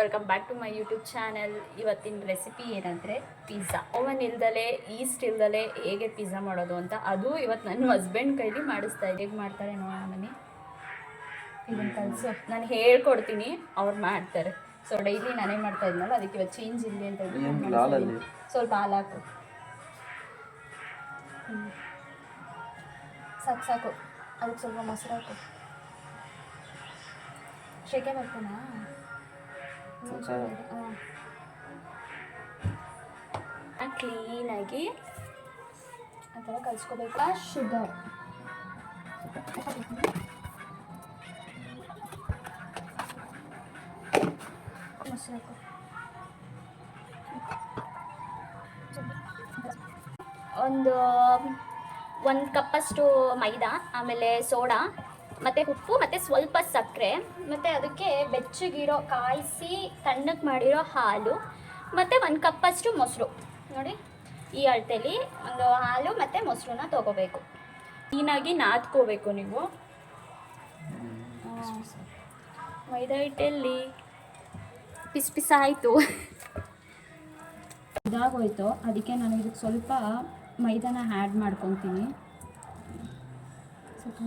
Welcome back to my YouTube channel. ಇವತ್ತಿನ recipe ಏನಂದರೆ pizza. Oven ಇಲ್ದಲೆ ಈಸ್ಟ್ ಇಲ್ದಲೆ ಹೇಗೆ ಪಿಜ್ಜಾ ಮಾಡೋದು ಅಂತ, ಅದು ಇವತ್ತು ನನ್ನ ಹಸ್ಬೆಂಡ್ ಕೈಲಿ ಮಾಡಿಸ್ತಾ ಇದ್ದೆ. ಹೇಗೆ ಮಾಡ್ತಾರೆ ನೋಡೋಣ ಬನ್ನಿ. ಇದನ್ನು ಕಲಿಸು, ನಾನು ಹೇಳ್ಕೊಡ್ತೀನಿ, ಅವ್ರು ಮಾಡ್ತಾರೆ. ಸೊ ಡೈಲಿ ನಾನೇ ಮಾಡ್ತಾ ಇದ್ನಲ್ಲ, ಅದಕ್ಕೆ ಇವತ್ತು ಚೇಂಜ್ ಇರಲಿ ಅಂತ ಇದ್ದೀನಿ. ಸ್ವಲ್ಪ ಹಾಲು ಹಾಕು, ಸಾಕು ಸಾಕು. ಅದಕ್ಕೆ ಸ್ವಲ್ಪ ಮೊಸರು ಹಾಕು. ಶೇಕೆ ಬರ್ತಾನಾ? ಕ್ಲೀನಾಗಿ ಆ ಥರ ಕಲಿಸ್ಕೋಬೇಕಾ. ಶುಗರ್ ಮೊಸರು ಒಂದು ಕಪ್ಪಷ್ಟು ಮೈದಾ, ಆಮೇಲೆ ಸೋಡಾ ಮತ್ತು ಉಪ್ಪು ಮತ್ತು ಸ್ವಲ್ಪ ಸಕ್ಕರೆ, ಮತ್ತು ಅದಕ್ಕೆ ಬೆಚ್ಚಗಿರೋ ಕಾಯಿಸಿ ತಣ್ಣಗೆ ಮಾಡಿರೋ ಹಾಲು, ಮತ್ತು 1 ಕಪ್ಪಷ್ಟು ಮೊಸರು. ನೋಡಿ, ಈ ಅಳತೆಯಲ್ಲಿ ಒಂದು ಹಾಲು ಮತ್ತು ಮೊಸರನ್ನ ತೊಗೋಬೇಕು. ಕ್ಲೀನಾಗಿ ನಾದ್ಕೋಬೇಕು ನೀವು. ಮೈದಾ ಹಿಟ್ಟಲ್ಲಿ ಪಿಸ್ ಪಿಸ್ ಆಯಿತು, ಇದಾಗೋಯ್ತು. ಅದಕ್ಕೆ ನಾನು ಇದಕ್ಕೆ ಸ್ವಲ್ಪ ಮೈದಾನ ಆ್ಯಡ್ ಮಾಡ್ಕೊತೀನಿ. ಸ್ವಲ್ಪ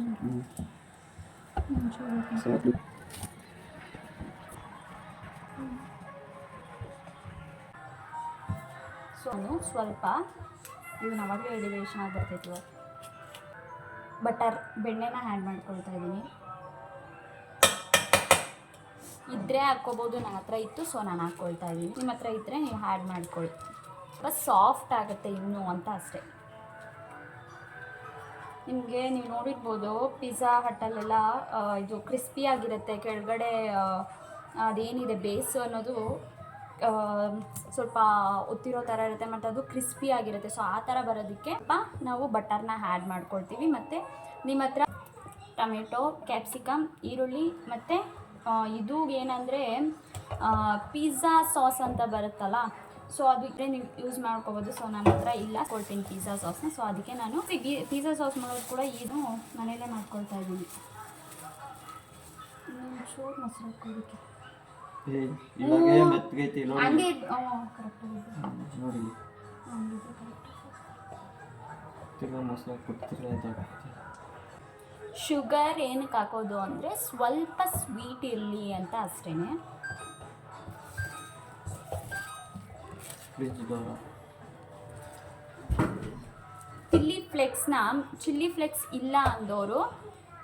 ಇದು ನಾವಾಗಲೇ ಹೇಳಿದ್ರೆ ಎಷ್ಟು ಚೆನ್ನಾಗಿ ಬರ್ತೈತಿ. ಬೆಣ್ಣೆನ ಆ್ಯಡ್ ಮಾಡ್ಕೊಳ್ತಾ ಇದ್ದೀನಿ. ಇದ್ದರೆ ಹಾಕ್ಕೋಬೋದು, ನನ್ನ ಹತ್ರ ಇತ್ತು ಸೊ ನಾನು ಹಾಕ್ಕೊಳ್ತಾ ಇದ್ದೀನಿ. ನಿಮ್ಮ ಹತ್ರ ಇದ್ದರೆ ನೀವು ಆ್ಯಡ್ ಮಾಡ್ಕೊಳ್ಳಿ. ಬಸ್ ಸಾಫ್ಟ್ ಆಗುತ್ತೆ ಇನ್ನೂ ಅಂತ ಅಷ್ಟೇ. ನಿಮಗೆ ನೀವು ನೋಡಿರ್ಬೋದು ಪಿಜ್ಜಾ ಹಟ್ಟಲ್ಲೆಲ್ಲ ಇದು ಕ್ರಿಸ್ಪಿಯಾಗಿರುತ್ತೆ, ಕೆಳಗಡೆ ಅದೇನಿದೆ ಬೇಸು ಅನ್ನೋದು ಸ್ವಲ್ಪ ಒತ್ತಿರೋ ಥರ ಇರುತ್ತೆ, ಮತ್ತು ಅದು ಕ್ರಿಸ್ಪಿಯಾಗಿರುತ್ತೆ. ಸೊ ಆ ಥರ ಬರೋದಕ್ಕೆ ನಾವು ಬಟರ್ನ ಆ್ಯಡ್ ಮಾಡ್ಕೊಳ್ತೀವಿ. ಮತ್ತು ನಿಮ್ಮ ಹತ್ರ ಟೊಮೆಟೊ, ಕ್ಯಾಪ್ಸಿಕಮ್, ಈರುಳ್ಳಿ ಮತ್ತು ಇದು ಏನಂದರೆ ಪಿಜ್ಜಾ ಸಾಸ್ ಅಂತ ಬರುತ್ತಲ್ಲ, ಸೊ ಅದು ಇದ್ದರೆ ನೀವು ಯೂಸ್ ಮಾಡ್ಕೋಬೋದು. ಸೊ ನನ್ನ ಹತ್ರ ಇಲ್ಲ, ಕೊಡ್ತೀನಿ ಪಿಜ್ಜಾ ಸಾಸ್ನ. ಸೊ ಅದಕ್ಕೆ ನಾನು ಪಿಜ್ಜಾ ಸಾಸ್ ಮಾಡೋದು ಕೂಡ ಇದು ಮನೆಯಲ್ಲೇ ಮಾಡ್ಕೊಳ್ತಾ ಇದ್ದೀನಿ. ಚೂರು ಮೊಸರು ಹಾಕೋದಕ್ಕೆ ಹಂಗೆ ಶುಗರ್ ಏನಕ್ಕೆ ಹಾಕೋದು ಅಂದರೆ ಸ್ವಲ್ಪ ಸ್ವೀಟ್ ಇರಲಿ ಅಂತ ಅಷ್ಟೇ. ಚಿಲ್ಲಿ ಫ್ಲೆಕ್ಸ್ ಇಲ್ಲ ಅಂದವರು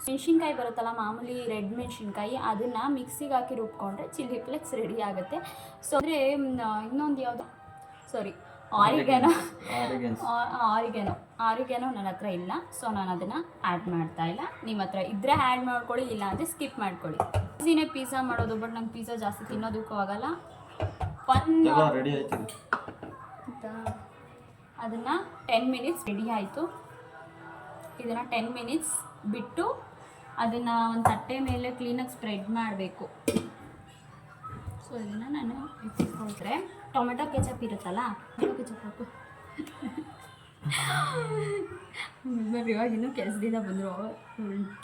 ಮೆಣಸಿನ್ಕಾಯಿ ಬರುತ್ತಲ್ಲ, ಮಾಮೂಲಿ ರೆಡ್ ಮೆಣಸಿನ್ಕಾಯಿ, ಅದನ್ನು ಮಿಕ್ಸಿಗೆ ಹಾಕಿ ರುಬ್ಕೊಂಡ್ರೆ ಚಿಲ್ಲಿ ಫ್ಲೆಕ್ಸ್ ರೆಡಿ ಆಗುತ್ತೆ. ಸೊ ಅಂದರೆ ಇನ್ನೊಂದು ಯಾವುದು, ಸಾರಿ, ಆರಿಗ್ಯಾನೋ ನನ್ನ ಹತ್ರ ಇಲ್ಲ, ಸೊ ನಾನು ಅದನ್ನು ಆ್ಯಡ್ ಮಾಡ್ತಾ ಇಲ್ಲ. ನಿಮ್ಮ ಹತ್ರ ಇದ್ದರೆ ಆ್ಯಡ್ ಮಾಡ್ಕೊಳ್ಳಿ, ಇಲ್ಲ ಅಂದರೆ ಸ್ಕಿಪ್ ಮಾಡ್ಕೊಳ್ಳಿ. ಈಸಿನೇ ಪಿಜ್ಜಾ ಮಾಡೋದು, ಬಟ್ ನಂಗೆ ಪಿಜ್ಜಾ ಜಾಸ್ತಿ ತಿನ್ನೋದಕ್ಕೂ ಆಗಲ್ಲ. ಅದನ್ನು 10 ಮಿನಿಟ್ಸ್ ರೆಡಿ ಆಯಿತು. ಇದನ್ನು 10 ಮಿನಿಟ್ಸ್ ಬಿಟ್ಟು ಅದನ್ನು ಒಂದು ತಟ್ಟೆ ಮೇಲೆ ಕ್ಲೀನಾಗಿ ಸ್ಪ್ರೆಡ್ ಮಾಡಬೇಕು. ಸೊ ಇದನ್ನು ನಾನು ಇಟ್ಕೊಂಡ್ರೆ ಟೊಮೆಟೊ ಕೆಚಪ್ ಇರುತ್ತಲ್ಲ, ಟೊಮೆಟೊ ಕೆಚಪ್ ಹಾಕು. ಇವಾಗ ಇನ್ನೂ ಕೆಲಸದಿಂದ ಬಂದರು,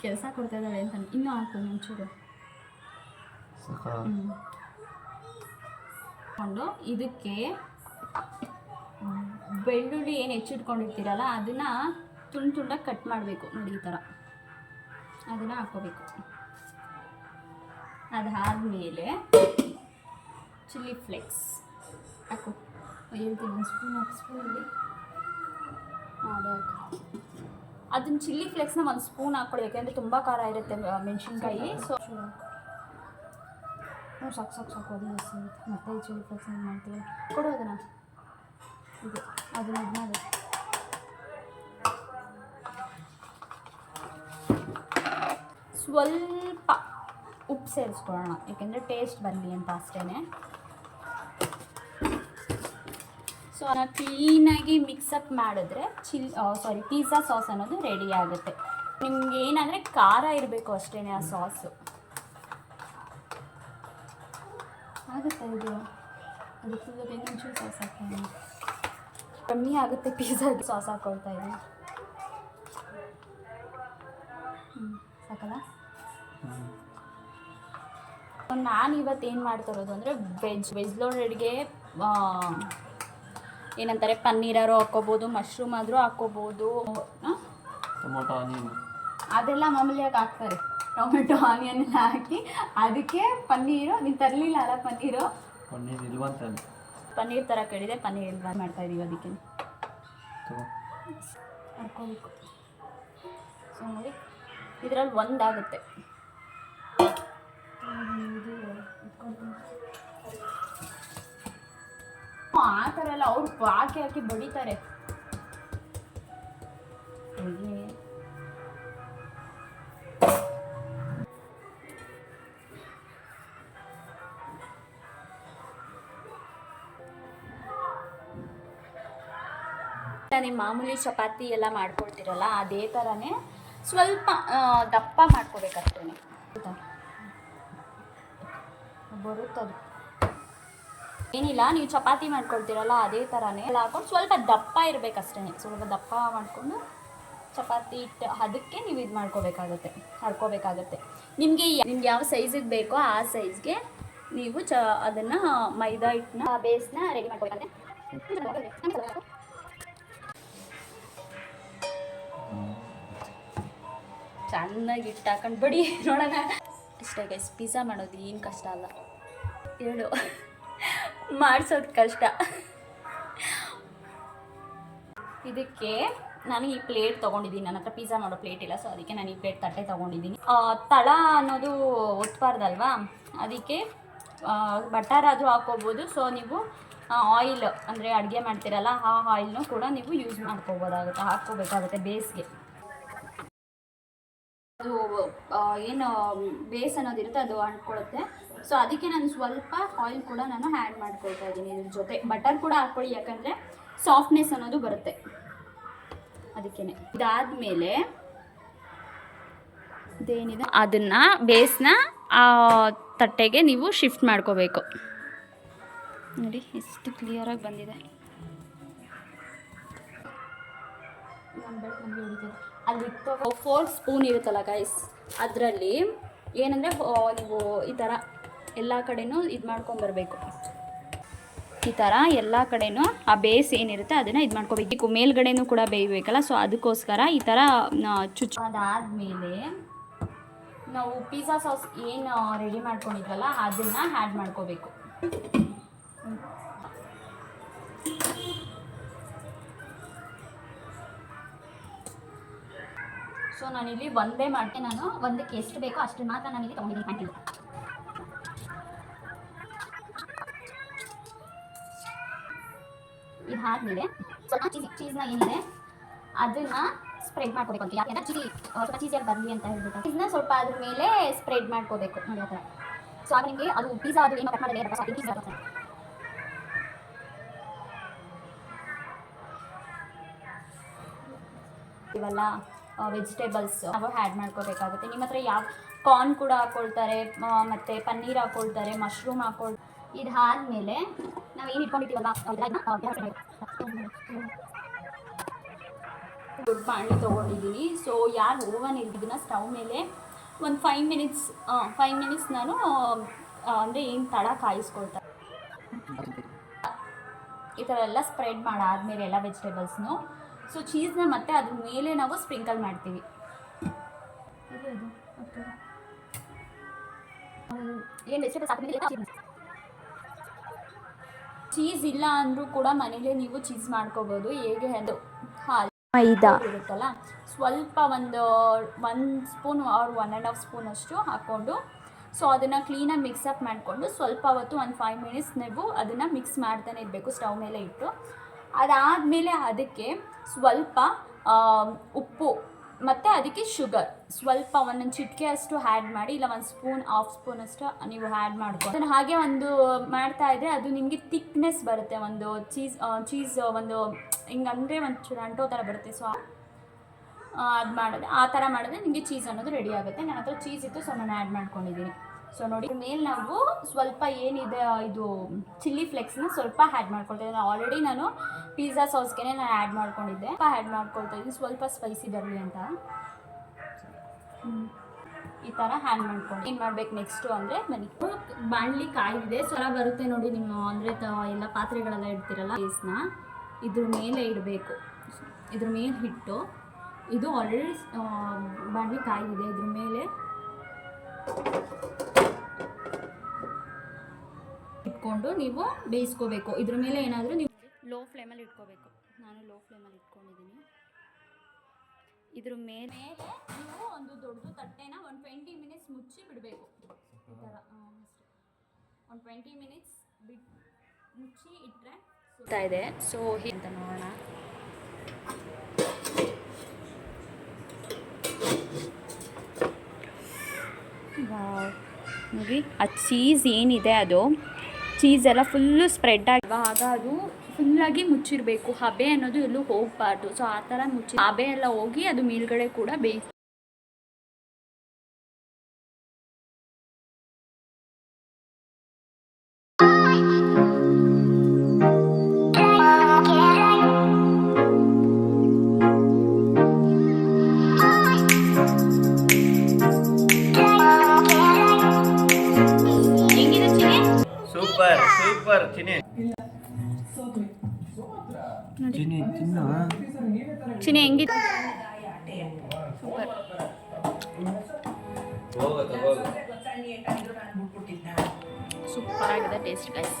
ಕೆಲಸ ಕೊಡ್ತಾ ಇದ್ದಾಳೆ ಅಂತ ಇನ್ನೂ ಹಾಕು ಒಂಚೂರು. ಕೊಂಡು ಇದಕ್ಕೆ ಬೆಳ್ಳುಳ್ಳಿ ಏನು ಹೆಚ್ಚಿಟ್ಕೊಂಡಿರ್ತೀರಲ್ಲ ಅದನ್ನು ತುಂಡಾಗಿ ಕಟ್ ಮಾಡಬೇಕು. ನೋಡಿ ಈ ಥರ ಅದನ್ನು ಹಾಕ್ಕೋಬೇಕು. ಅದಾದಮೇಲೆ ಚಿಲ್ಲಿ ಫ್ಲೇಕ್ಸ್ ಹಾಕು. ಹೇಳ್ತೀನಿ, ಒಂದು ಸ್ಪೂನಲ್ಲಿ ಅದೇ ಹಾಕು. ಅದನ್ನು ಚಿಲ್ಲಿ ಫ್ಲೇಕ್ಸ್ನ 1 ಸ್ಪೂನ್ ಹಾಕ್ಕೊಳ್ಳಿ, ಯಾಕೆಂದರೆ ತುಂಬ ಖಾರ ಇರುತ್ತೆ ಮೆಣಸಿನ್ಕಾಯಿ. ಸೊ ಸಾಕು ಅದು ಜಾಸ್ತಿ ಮತ್ತೆ ಚಿಲ್ಲಿ ಫ್ಲೇಕ್ಸ್ ಏನು ಮಾಡ್ತೀವಿ, ಕೊಡು ಅದನ್ನು. ಇದು ಅದನ್ನ ಸ್ವಲ್ಪ ಉಪ್ಪು ಸೇರಿಸ್ಕೊಳ್ಳೋಣ, ಏಕೆಂದರೆ ಟೇಸ್ಟ್ ಬರಲಿ ಅಂತ ಅಷ್ಟೇ. ಸೊ ನಾನು ಕ್ಲೀನಾಗಿ ಮಿಕ್ಸಪ್ ಮಾಡಿದ್ರೆ ಪಿಜ್ಜಾ ಸಾಸ್ ಅನ್ನೋದು ರೆಡಿ ಆಗುತ್ತೆ. ನಿಮ್ಗೆ ಏನಂದರೆ ಖಾರ ಇರಬೇಕು ಅಷ್ಟೇ ಆ ಸಾಸು ಆಗುತ್ತೆ. ಇದು ಅದಕ್ಕೆ ಇನ್ನೊಂಚೂರು ಸಾಸ್ ಹಾಕ್ತೀನಿ, ಕಮ್ಮಿ ಆಗುತ್ತೆ ಪಿಜ್ಜಾಗೆ ಸಾಸ್ ಹಾಕ್ಕೊಳ್ತಾ ಇದ್ದೀನಿ. ಸಾಕಲ್ಲ? ನಾನು ಇವತ್ತು ಏನು ಮಾಡ್ತಿರೋದು ಅಂದರೆ ವೆಜ್ ಲೋಡೆಡ್ಗೆ ಏನಂತಾರೆ ಪನ್ನೀರಾರು ಹಾಕ್ಕೋಬೋದು, ಮಶ್ರೂಮ್ ಆದರೂ ಹಾಕ್ಕೋಬೋದು, ಟೊಮೊಟೊ ಆನಿಯನ್ ಅದೆಲ್ಲ ಮಾಮೂಲಿಯಾಗಿ ಹಾಕ್ತಾರೆ. ಟೊಮೆಟೊ ಆನಿಯನ್ ಎಲ್ಲ ಹಾಕಿ ಅದಕ್ಕೆ ಪನ್ನೀರು ನೀನು ತರಲಿಲ್ಲ ಅಲ್ಲ ಪನ್ನೀರ್ ಇಲ್ವಂತ ಪನ್ನೀರ್ ಥರ ಕೇಳಿದೆ, ಪನ್ನೀರ್ ಇಲ್ವಾ ಮಾಡ್ತಾಯಿದ್ದೀವಿ ಅದಕ್ಕೆ ಹಾಕ್ಕೋಬೇಕು. ಸೊ ನೋಡಿ ಇದರಲ್ಲಿ ಒಂದಾಗುತ್ತೆ. ಆ ಥರ ಎಲ್ಲ ಅವ್ರು ಹಾಕಿ ಬಡಿತಾರೆ. ನೀವು ಮಾಮೂಲಿ ಚಪಾತಿ ಎಲ್ಲ ಮಾಡ್ಕೊಳ್ತೀರಲ್ಲ ಅದೇ ಥರನೇ ಸ್ವಲ್ಪ ದಪ್ಪ ಮಾಡ್ಕೋಬೇಕಷ್ಟೇ. ಬರುತ್ತದು ಏನಿಲ್ಲ, ನೀವು ಚಪಾತಿ ಮಾಡ್ಕೊಳ್ತೀರಲ್ಲ ಅದೇ ಥರನೇ ಎಲ್ಲ ಹಾಕೊಂಡು ಸ್ವಲ್ಪ ದಪ್ಪ ಇರಬೇಕಷ್ಟೇ. ಸ್ವಲ್ಪ ದಪ್ಪ ಮಾಡಿಕೊಂಡು ಚಪಾತಿ ಹಿಟ್ಟು ಅದಕ್ಕೆ ನೀವು ಇದು ಮಾಡ್ಕೋಬೇಕಾಗತ್ತೆ, ಹರ್ಕೋಬೇಕಾಗತ್ತೆ. ನಿಮಗೆ ಯಾವ ಸೈಜಿಗೆ ಬೇಕೋ ಆ ಸೈಜ್ಗೆ ನೀವು ಅದನ್ನು ಮೈದಾ ಹಿಟ್ಟನ್ನ ಬೇಸ್ನ ರೆಡಿ ಮಾಡ್ಕೋಬೇಕಾಗುತ್ತೆ. ಚೆನ್ನಾಗಿ ಹಿಟ್ಟು ಹಾಕೊಂಡು ಬಡಿ ನೋಡೋಣ. ಅಷ್ಟೇ ಗೈಸ್, ಪಿಜ್ಜಾ ಮಾಡೋದು ಏನು ಕಷ್ಟ ಅಲ್ಲ, ಹೇಳು ಮಾಡಿಸೋದು ಕಷ್ಟ. ಇದಕ್ಕೆ ನಾನು ಈ ಪ್ಲೇಟ್ ತೊಗೊಂಡಿದ್ದೀನಿ, ನನ್ನ ಹತ್ರ ಪಿಜ್ಜಾ ಮಾಡೋ ಪ್ಲೇಟ್ ಇಲ್ಲ, ಸೊ ಅದಕ್ಕೆ ನಾನು ಈ ಪ್ಲೇಟ್ ತಟ್ಟೆ ತೊಗೊಂಡಿದ್ದೀನಿ. ತಳ ಅನ್ನೋದು ಒತ್ತಬಾರ್ದಲ್ವಾ, ಅದಕ್ಕೆ ಬಟರ್ ಆದರೂ ಹಾಕ್ಕೋಬೋದು. ಸೊ ನೀವು ಆಯಿಲ್ ಅಂದರೆ ಅಡುಗೆ ಮಾಡ್ತೀರಲ್ಲ ಆ ಆಯಿಲ್ನೂ ಕೂಡ ನೀವು ಯೂಸ್ ಮಾಡ್ಕೋಬೋದಾಗುತ್ತೆ, ಹಾಕ್ಕೋಬೇಕಾಗುತ್ತೆ ಬೇಸ್ಗೆ. ಅದು ಏನು ಬೇಸ್ ಅನ್ನೋದಿರುತ್ತೆ ಅದು ಅಂಟ್ಕೊಳ್ಳುತ್ತೆ. ಸೊ ಅದಕ್ಕೆ ನಾನು ಸ್ವಲ್ಪ ಆಯಿಲ್ ಕೂಡ ನಾನು ಆ್ಯಡ್ ಮಾಡ್ಕೊಳ್ತಾ ಇದ್ದೀನಿ. ಇದ್ರ ಜೊತೆ ಬಟರ್ ಕೂಡ ಹಾಕ್ಕೊಳ್ಳಿ, ಯಾಕಂದರೆ ಸಾಫ್ಟ್ನೆಸ್ ಅನ್ನೋದು ಬರುತ್ತೆ ಅದಕ್ಕೇ. ಇದಾದಮೇಲೆ ಇದೇನಿದೆ ಅದನ್ನು ಬೇಸ್ನ ತಟ್ಟೆಗೆ ನೀವು ಶಿಫ್ಟ್ ಮಾಡ್ಕೋಬೇಕು. ನೋಡಿ ಎಷ್ಟು ಕ್ಲಿಯರಾಗಿ ಬಂದಿದೆ. ಅಲ್ಲಿ 4 ಸ್ಪೂನ್ ಇರುತ್ತಲ್ಲ ಗೈಸ್, ಅದರಲ್ಲಿ ಏನಂದರೆ ನೀವು ಈ ಥರ ಎಲ್ಲ ಕಡೆನೂ ಇದು ಮಾಡ್ಕೊಂಬರ್ಬೇಕು. ಈ ಥರ ಎಲ್ಲ ಕಡೆನೂ ಆ ಬೇಸ್ ಏನಿರುತ್ತೆ ಅದನ್ನು ಇದು ಮಾಡ್ಕೋಬೇಕು. ಮೇಲ್ಗಡೆನೂ ಕೂಡ ಬೇಯಬೇಕಲ್ಲ, ಸೊ ಅದಕ್ಕೋಸ್ಕರ ಈ ಥರ ಚುಚ್ಚು. ಅದಾದಮೇಲೆ ನಾವು ಪಿಜ್ಜಾ ಸಾಸ್ ಏನು ರೆಡಿ ಮಾಡ್ಕೊಂಡಿದ್ವಲ್ಲ ಅದನ್ನು ಆ್ಯಡ್ ಮಾಡ್ಕೋಬೇಕು. ಸೊ ನಾನಿಲ್ಲಿ ಒಂದೇ ಮಾಡ್ತೀನಿ, ನಾನು ಒಂದಕ್ಕೆ ಎಷ್ಟು ಬೇಕೋ ಅಷ್ಟು ಮಾತ್ರ ನಾನಿಲ್ಲಿ ತೊಗೊಂಡಿದ್ದೀನಿ ಮಾಡಿಲ್ಲ. ಇದಾದಮೇಲೆ ಸ್ವಲ್ಪ ಚೀಸ್ನ ಏನಿದೆ ಅದನ್ನು ಸ್ಪ್ರೆಡ್ ಮಾಡ್ಕೋಬೇಕು ಅಂತ, ಯಾಕೆಂದರೆ ಸ್ವಲ್ಪ ಚೀಸಿಯಾಗಿ ಬರಲಿ ಅಂತ ಹೇಳ್ಬಿಟ್ಟು ಚೀಸ್ನ ಸ್ವಲ್ಪ ಅದ್ರ ಮೇಲೆ ಸ್ಪ್ರೆಡ್ ಮಾಡ್ಕೋಬೇಕು ನೋಡಿ ಆ ಥರ. ಸೊ ಆಗ ನಿಮಗೆ ಅದು ಪಿಜ್ಜಾ ಅದು ಏನು ಕಟ್ ಮಾಡಿದ್ರೆ ಇವೆಲ್ಲ ವೆಜಿಟೇಬಲ್ಸ್ ನಾವು ಆ್ಯಡ್ ಮಾಡ್ಕೋಬೇಕಾಗುತ್ತೆ. ನಿಮ್ಮ ಹತ್ರ ಯಾವ ಕಾರ್ನ್ ಕೂಡ ಹಾಕ್ಕೊಳ್ತಾರೆ, ಮತ್ತು ಪನ್ನೀರ್ ಹಾಕ್ಕೊಳ್ತಾರೆ, ಮಶ್ರೂಮ್ ಹಾಕ್ಕೊಳ್ತಾರೆ. ಇದಾದಮೇಲೆ ನಾವು ಏನು ಇಟ್ಕೊಂಡಿದ್ದೀವಲ್ಲ ದೊಡ್ಡ ಬಾಣಲೆ ತೊಗೊಂಡಿದ್ದೀನಿ. ಸೊ ಯಾರು ಓವನ್ ಇದ್ದಿದ್ದನ್ನ ಸ್ಟವ್ ಮೇಲೆ ಒಂದು 5 ಮಿನಿಟ್ಸ್ ನಾನು ಅಂದರೆ ಏನು ತಳ ಕಾಯಿಸ್ಕೊಳ್ತಾರೆ. ಈ ಥರ ಎಲ್ಲ ಸ್ಪ್ರೆಡ್ ಮಾಡಾದಮೇಲೆ ಎಲ್ಲ ವೆಜಿಟೇಬಲ್ಸ್ನು, ಸೊ ಚೀಸ್ನ ಮತ್ತೆ ಅದ್ರ ಮೇಲೆ ನಾವು ಸ್ಪ್ರಿಂಕಲ್ ಮಾಡ್ತೀವಿ. ಏನು ವೆಜಿಟೇಬಲ್ಸ್ ಚೀಸ್ ಇಲ್ಲ ಅಂದರೂ ಕೂಡ ಮನೇಲಿ ನೀವು ಚೀಸ್ ಮಾಡ್ಕೋಬೋದು. ಹೇಗೆ ಅದು ಹಾಲು ಮೈದಾ ಇರುತ್ತಲ್ಲ, ಸ್ವಲ್ಪ ಒಂದು 1 ಸ್ಪೂನ್ ಆರ್ 1.5 ಸ್ಪೂನ್ ಅಷ್ಟು ಹಾಕ್ಕೊಂಡು, ಸೊ ಅದನ್ನು ಕ್ಲೀನಾಗಿ ಮಿಕ್ಸಪ್ ಮಾಡಿಕೊಂಡು ಸ್ವಲ್ಪ ಹೊತ್ತು ಒಂದು 5 ಮಿನಿಟ್ಸ್ ನೀವು ಅದನ್ನು ಮಿಕ್ಸ್ ಮಾಡ್ತಾನೆ ಇರಬೇಕು ಸ್ಟವ್ ಮೇಲೆ ಇಟ್ಟು. ಅದಾದಮೇಲೆ ಅದಕ್ಕೆ ಸ್ವಲ್ಪ ಉಪ್ಪು ಮತ್ತು ಅದಕ್ಕೆ ಶುಗರ್ ಸ್ವಲ್ಪ ಒಂದೊಂದು ಚಿಟಿಕೆ ಅಷ್ಟು ಆ್ಯಡ್ ಮಾಡಿ, ಇಲ್ಲ 1 ಸ್ಪೂನ್ 1/2 ಸ್ಪೂನ್ ಅಷ್ಟು ನೀವು ಆ್ಯಡ್ ಮಾಡ್ಕೊಂಡು ಅದನ್ನು ಹಾಗೆ ಒಂದು ಮಾಡ್ತಾಯಿದ್ರೆ ಅದು ನಿಮಗೆ ಥಿಕ್ನೆಸ್ ಬರುತ್ತೆ. ಒಂದು ಚೀಸ್ ಒಂದು ಹಿಂಗಂದರೆ ಒಂಚೂರು ಅಂಟೋ ಥರ ಬರುತ್ತೆ. ಸೊ ಅದು ಮಾಡಿದ್ರೆ ಆ ಥರ ಮಾಡಿದ್ರೆ ನಿಮಗೆ ಚೀಸ್ ಅನ್ನೋದು ರೆಡಿ ಆಗುತ್ತೆ. ನನ್ನ ಹತ್ರ ಚೀಸ್ ಇತ್ತು, ಸೊ ನಾನು ಆ್ಯಡ್ ಮಾಡ್ಕೊಂಡಿದ್ದೀನಿ. ಸೊ ನೋಡಿ ಮೇಲೆ ನಾವು ಸ್ವಲ್ಪ ಏನಿದೆ ಇದು ಚಿಲ್ಲಿ ಫ್ಲೇಕ್ಸ್ನ ಸ್ವಲ್ಪ ಆ್ಯಡ್ ಮಾಡ್ಕೊಳ್ತಾ ಆಲ್ರೆಡಿ ನಾನು ಪಿಜ್ಜಾ ಸಾಸ್ಗೆ ನಾನು ಆ್ಯಡ್ ಮಾಡ್ಕೊಂಡಿದ್ದೆ, ಆ್ಯಡ್ ಮಾಡ್ಕೊಳ್ತಾ ಇದ್ದೀನಿ ಸ್ವಲ್ಪ ಸ್ಪೈಸಿ ಬರಲಿ ಅಂತ. ಈ ಥರ ಹ್ಯಾಂಗ್ ಮಾಡ್ಕೊಂಡು ಏನು ಮಾಡ್ಬೇಕು ನೆಕ್ಸ್ಟು ಅಂದರೆ ಬನ್ನಿ. ಬಾಣಲಿ ಕಾಯಿದೆ ಸ್ವರ ಬರುತ್ತೆ ನೋಡಿ, ನಿಮ್ಮ ಅಂದರೆ ಎಲ್ಲ ಪಾತ್ರೆಗಳೆಲ್ಲ ಇಡ್ತೀರಲ್ಲ, ಬೇಸ್ನ ಇದ್ರ ಮೇಲೆ ಇಡಬೇಕು. ಇದ್ರ ಮೇಲೆ ಇಟ್ಟು ಇದು ಆಲ್ರೆಡಿ ಬಾಣಲಿ ಕಾಯಿದೆ, ಇದ್ರ ಮೇಲೆ ಇಟ್ಕೊಂಡು ನೀವು ಬೇಯಿಸ್ಕೋಬೇಕು. ಇದ್ರ ಮೇಲೆ ಏನಾದರೂ ನೀವು ಲೋ ಫ್ಲೇಮಲ್ಲಿ ಇಟ್ಕೋಬೇಕು. ನಾನು ಲೋ ಫ್ಲೇಮಲ್ಲಿ ಇಟ್ಕೊಂಡಿದ್ದೀನಿ. ಇದ್ರ ಮೇಲೆ ನೀವು ಒಂದು ದೊಡ್ಡ ತಟ್ಟೆನ ಒಂದು 20 ಮಿನಿಟ್ಸ್ ಮುಚ್ಚಿ ಬಿಡಬೇಕು. ಈ ಥರ ಒಂದು 20 ಮಿನಿಟ್ಸ್ ಮುಚ್ಚಿ ಇಟ್ಟರೆ ಸುತ್ತಾ ಇದೆ. ಸೊ ಅಂತ ನೋಡೋಣ. ನೋಡಿ ಆ ಚೀಸ್ ಏನಿದೆ ಅದು ಚೀಸ್ ಎಲ್ಲ ಫುಲ್ಲು ಸ್ಪ್ರೆಡ್ ಆಗ ಅದು ಫುಲ್ಲಾಗಿ ಮುಚ್ಚಿರಬೇಕು. ಹಬೆ ಅನ್ನೋದು ಎಲ್ಲೂ ಹೋಗಬಾರ್ದು. ಸೊ ಆ ಥರ ಮುಚ್ಚಿ ಹಬೆ ಎಲ್ಲ ಹೋಗಿ ಅದು ಮೇಲ್ಗಡೆ ಕೂಡ ಬೇಯಿಸಿ. ಸೂಪರ್ ಸೂಪರ್ ಚಿನಿ ಚಿನಿ ತಿನ್ನ ಚಿನಿ ಹೆಂಗಿದೆ? ಸೂಪರ್ ಸೂಪರ್ ಆಗಿದೆ ಟೇಸ್ಟ್ ಗೈಸ್.